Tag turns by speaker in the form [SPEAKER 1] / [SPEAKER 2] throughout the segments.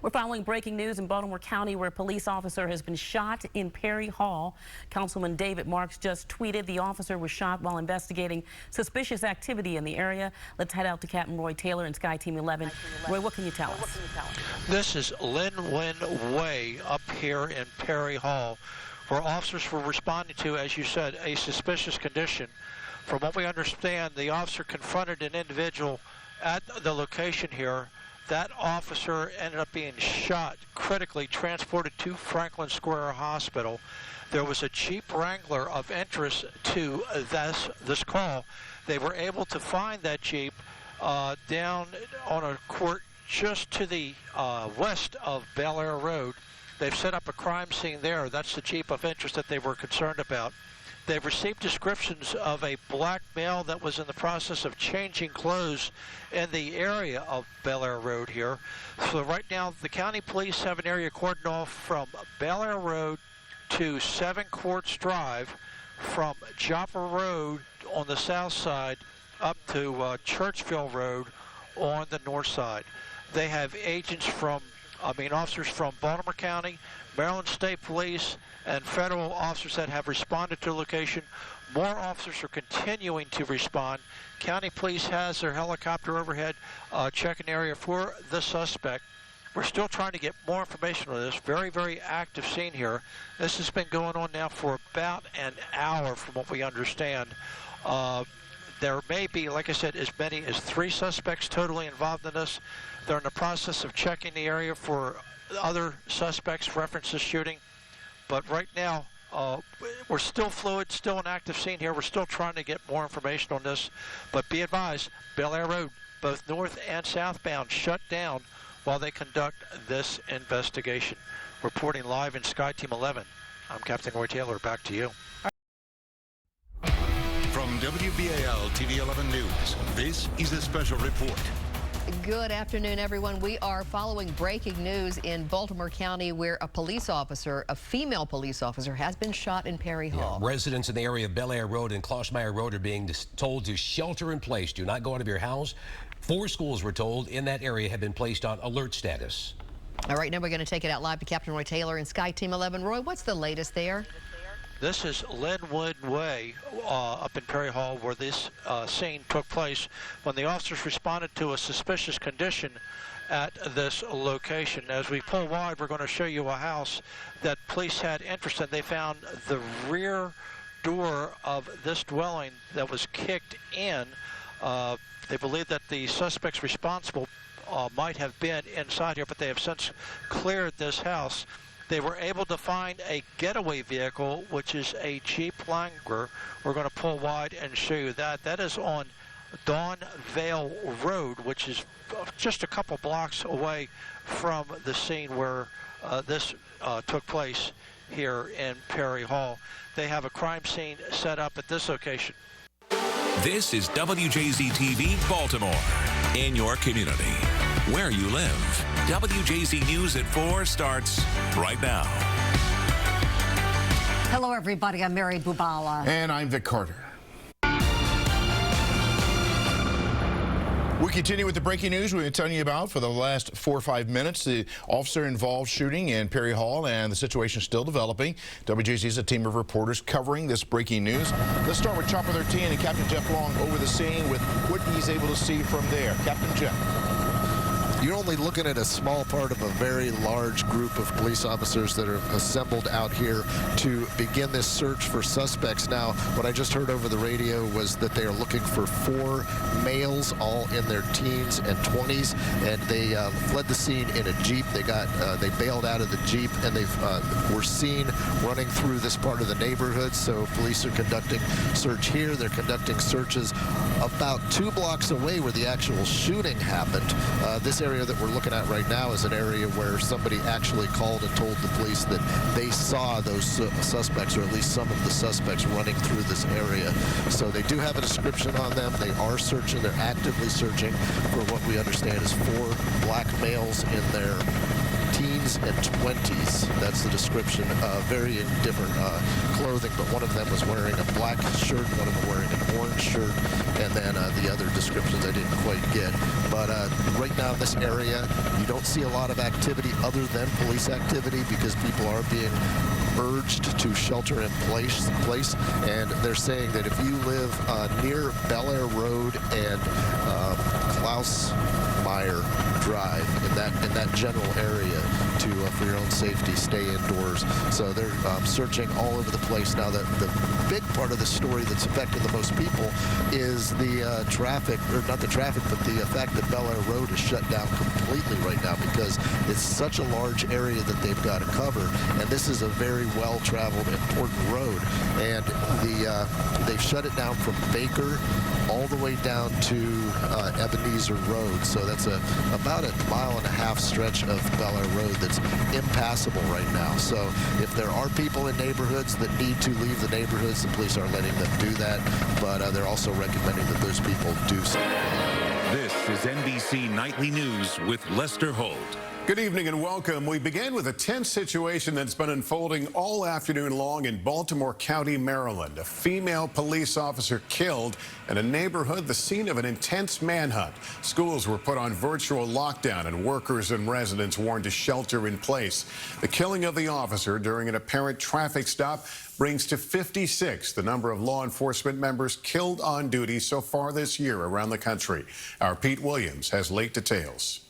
[SPEAKER 1] We're following breaking news in Baltimore County where a police officer has been shot in Perry Hall. Councilman David Marks just tweeted the officer was shot while investigating suspicious activity in the area. Let's head out to Captain Roy Taylor and Sky Team 11. Roy, what can you tell us?
[SPEAKER 2] This is Linwood Way up here in Perry Hall, where officers were responding to, as you said, a suspicious condition. From what we understand, the officer confronted an individual at the location here. That officer ended up being shot, critically transported to Franklin Square Hospital. There was a Jeep Wrangler of interest to this call. They were able to find that Jeep down on a court just to the west of Bel Air Road. They've set up a crime scene there. That's the Jeep of interest that they were concerned about. They've received descriptions of a black male that was in the process of changing clothes in the area of Bel Air Road here. So right now, the county police have an area cordoned off from Bel Air Road to 7 Quartz Drive, from Joppa Road on the south side up to Churchville Road on the north side. They have officers from Baltimore County, Maryland State Police, and federal officers that have responded to the location. More officers are continuing to respond. County Police has their helicopter overhead checking the area for the suspect. We're still trying to get more information on this. Very, very active scene here. This has been going on now for about an hour from what we understand. There may be, like I said, as many as 3 suspects totally involved in this. They're in the process of checking the area for other suspects reference to shooting. But right now, we're still fluid, still an active scene here. We're still trying to get more information on this. But be advised, Bel Air Road, both north and southbound, shut down while they conduct this investigation. Reporting live in Sky Team 11, I'm Captain Roy Taylor. Back to you.
[SPEAKER 3] From WBAL TV 11 News, this is a special report.
[SPEAKER 4] Good afternoon, everyone. We are following breaking news in Baltimore County where a female police officer has been shot in Perry Hall.
[SPEAKER 5] Yeah, residents in the area of Bel Air Road and Klossmeyer Road are being told to shelter in place. Do not go out of your house. 4 schools, we're told, in that area have been placed on alert status.
[SPEAKER 4] All right, now we're going to take it out live to Captain Roy Taylor and Sky Team 11. Roy, what's the latest there?
[SPEAKER 2] This is Linwood Way up in Perry Hall where this scene took place when the officers responded to a suspicious condition at this location. As we pull wide, we're going to show you a house that police had interest in. They found the rear door of this dwelling that was kicked in. They believe that the suspects responsible might have been inside here, but they have since cleared this house. They were able to find a getaway vehicle, which is a Jeep Wrangler. We're going to pull wide and show you that. That is on Dawn Vale Road, which is just a couple blocks away from the scene where this took place here in Perry Hall. They have a crime scene set up at this location.
[SPEAKER 6] This is WJZ-TV Baltimore, in your community, where you live. WJZ News at 4 starts right now.
[SPEAKER 7] Hello, everybody. I'm Mary Bubala.
[SPEAKER 8] And I'm Vic Carter. We continue with the breaking news we've been telling you about for the last 4 or 5 minutes. The officer-involved shooting in Perry Hall, and the situation is still developing. WJZ is a team of reporters covering this breaking news. Let's start with Chopper 13 and Captain Jeff Long over the scene with what he's able to see from there. Captain Jeff.
[SPEAKER 9] You're only looking at a small part of a very large group of police officers that are assembled out here to begin this search for suspects. Now, what I just heard over the radio was that they are looking for 4 males, all in their teens and 20s, and they fled the scene in a Jeep. They bailed out of the Jeep, and they were seen running through this part of the neighborhood. So police are conducting search here. They're conducting searches about 2 blocks away where the actual shooting happened. This area that we're looking at right now is an area where somebody actually called and told the police that they saw those suspects, or at least some of the suspects, running through this area. So they do have a description on them. They are searching. They're actively searching for what we understand is 4 black males in their teens and 20s. That's the description. Very different clothing, but one of them was wearing a black shirt, one of them wearing an orange shirt, and then the other descriptions I didn't quite get. But right now in this area, you don't see a lot of activity other than police activity because people are being urged to shelter in place, and they're saying that if you live near Bel Air Road and Klaus Meyer Drive, in that general area, to for your own safety, stay indoors. So they're searching all over the place now. The big part of the story that's affecting the most people is the traffic, or not the traffic, but the fact that Bel Air Road is shut down completely right now because it's such a large area that they've got to cover, and this is a very well-traveled, important road, and they've shut it down from Baker all the way down to Ebenezer Road. So that's about a mile-and-a-half stretch of Bel Air Road that's impassable right now. So if there are people in neighborhoods that need to leave the neighborhoods, the police are letting them do that, but they're also recommending that those people do so.
[SPEAKER 6] This is NBC Nightly News with Lester Holt.
[SPEAKER 3] Good evening and welcome. We begin with a tense situation that's been unfolding all afternoon long in Baltimore County, Maryland. A female police officer killed in a neighborhood the scene of an intense manhunt. Schools were put on virtual lockdown and workers and residents warned to shelter in place. The killing of the officer during an apparent traffic stop brings to 56 the number of law enforcement members killed on duty so far this year around the country. Our Pete Williams has late details.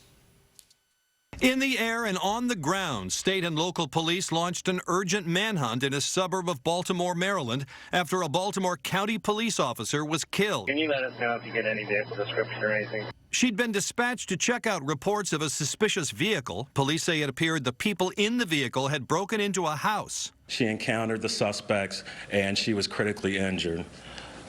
[SPEAKER 10] In the air and on the ground, state and local police launched an urgent manhunt in a suburb of Baltimore, Maryland, after a Baltimore County police officer was killed.
[SPEAKER 11] Can you let us know if you get any vehicle description or anything?
[SPEAKER 10] She'd been dispatched to check out reports of a suspicious vehicle. Police say it appeared the people in the vehicle had broken into a house.
[SPEAKER 12] She encountered the suspects and she was critically injured.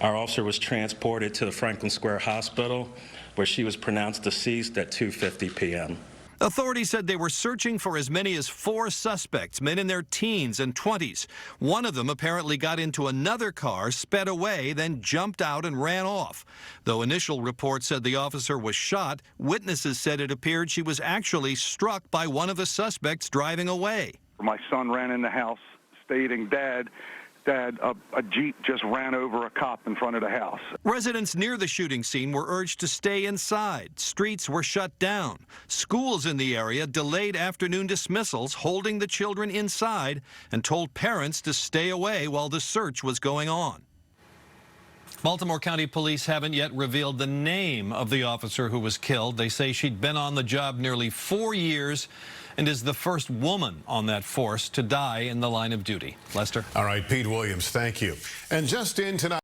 [SPEAKER 12] Our officer was transported to the Franklin Square Hospital, where she was pronounced deceased at 2:50 p.m.
[SPEAKER 10] Authorities said they were searching for as many as 4 suspects, men in their teens and 20s. One of them apparently got into another car, sped away, then jumped out and ran off. Though initial reports said the officer was shot, witnesses said it appeared she was actually struck by one of the suspects driving away.
[SPEAKER 13] My son ran in the house stating, Dad, a Jeep just ran over a cop in front of the house.
[SPEAKER 10] Residents near the shooting scene were urged to stay inside. Streets were shut down. Schools in the area delayed afternoon dismissals, holding the children inside, and told parents to stay away while the search was going on. Baltimore County police haven't yet revealed the name of the officer who was killed. They say she'd been on the job nearly 4 years and is the first woman on that force to die in the line of duty. Lester?
[SPEAKER 3] All right, Pete Williams, thank you. And just in tonight.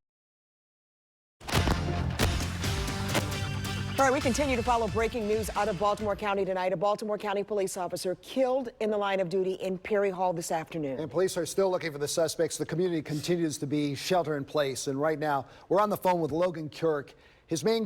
[SPEAKER 14] All right, we continue to follow breaking news out of Baltimore County tonight. A Baltimore County police officer killed in the line of duty in Perry Hall this afternoon.
[SPEAKER 15] And police are still looking for the suspects. The community continues to be shelter in place. And right now, we're on the phone with Logan Kirk. His main goal